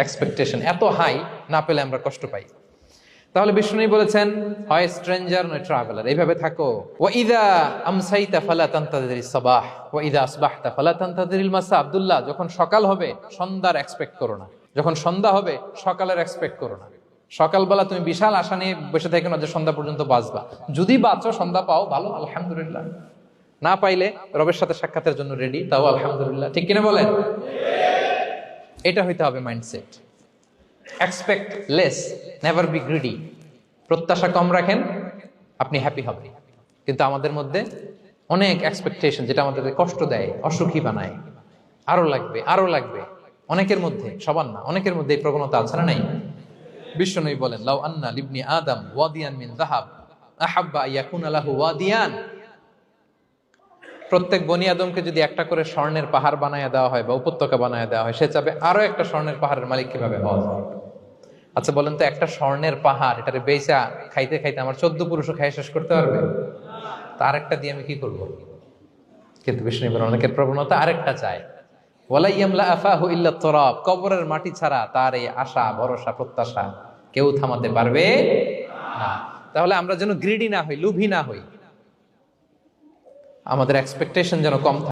Expectation এত high, না পেলে আমরা কষ্ট পাই। তাহলে বিষ্ণু বলেছেন, হয় স্ট্রেঞ্জার নয় ট্রাভেলার, এইভাবে থাকো। ওয়াইদা আমসাইতা ফালা তানতাযিরিস সাবাহ ওয়াইদা আসবাহতা ফালা তানতাযিরিল মাসা। আব্দুল্লাহ, যখন সকাল হবে সন্ধ্যার এক্সপেক্ট করো না, যখন সন্ধ্যা হবে সকালের এক্সপেক্ট করো না। সকালবেলা তুমি বিশাল আশা নিয়ে বসে থেকো না যে সন্ধ্যা পর্যন্ত বাঁচবা। যদি বাঁচো, সন্ধ্যা পাও, ভালো, আলহামদুলিল্লাহ। না পাইলে রবের সাথে সাক্ষাতের জন্য রেডি, তাও আলহামদুলিল্লাহ। ঠিক কিনা বলেন? এটা হইতে হবে mindset. Expect less, never be greedy. প্রত্যাশা কম রাখেন, আপনি হ্যাপি হবেন। কিন্তু আমাদের মধ্যে অনেক এক্সপেকটেশন, যেটা আমাদের কষ্ট দেয়, অসুখী বানায়। আরো লাগবে, আরো লাগবে। অনেকের মধ্যে, সবার না, অনেকের মধ্যে এই প্রবণতা আছে না? নাই? বিশ্বনবী বলেন, লাউ আন্না লিবনি আদম ওয়াদিয়ান মিন যাহাব আহাব্বা আইয়াকুনা লাহু ওয়াদিয়ান। প্রত্যেক বনি আদমকে যদি একটা করে স্বর্ণের পাহাড় বানায় দেওয়া হয় বা উপত্যকা বানায় দেওয়া হয়, সে চাবে আরো একটা স্বর্ণের পাহাড়ের মালিক কিভাবে হওয়া যায়। আচ্ছা বলেন তো, একটা স্বর্ণের পাহাড়, এটারে বেচা খাইতে খাইতে আমার 14 পুরুষও খাই শেষ করতে পারবে? তার একটা দিয়ে আমি কি করব? কিন্তু বিষ্ণু বলেন, অনেকের প্রবণতা আরেকটা চায়। ওয়ালা ইয়ামলা আফাহু ইল্লা তুরাব। কবরের মাটি ছাড়া তার এই আশা, ভরসা, প্রত্যাশা কেউ থামাতে পারবে না। তাহলে আমরা যেন গ্রিডি না হই, লোভী না হই, আমাদের এক্সপেকটেশন যেন কম থাকে।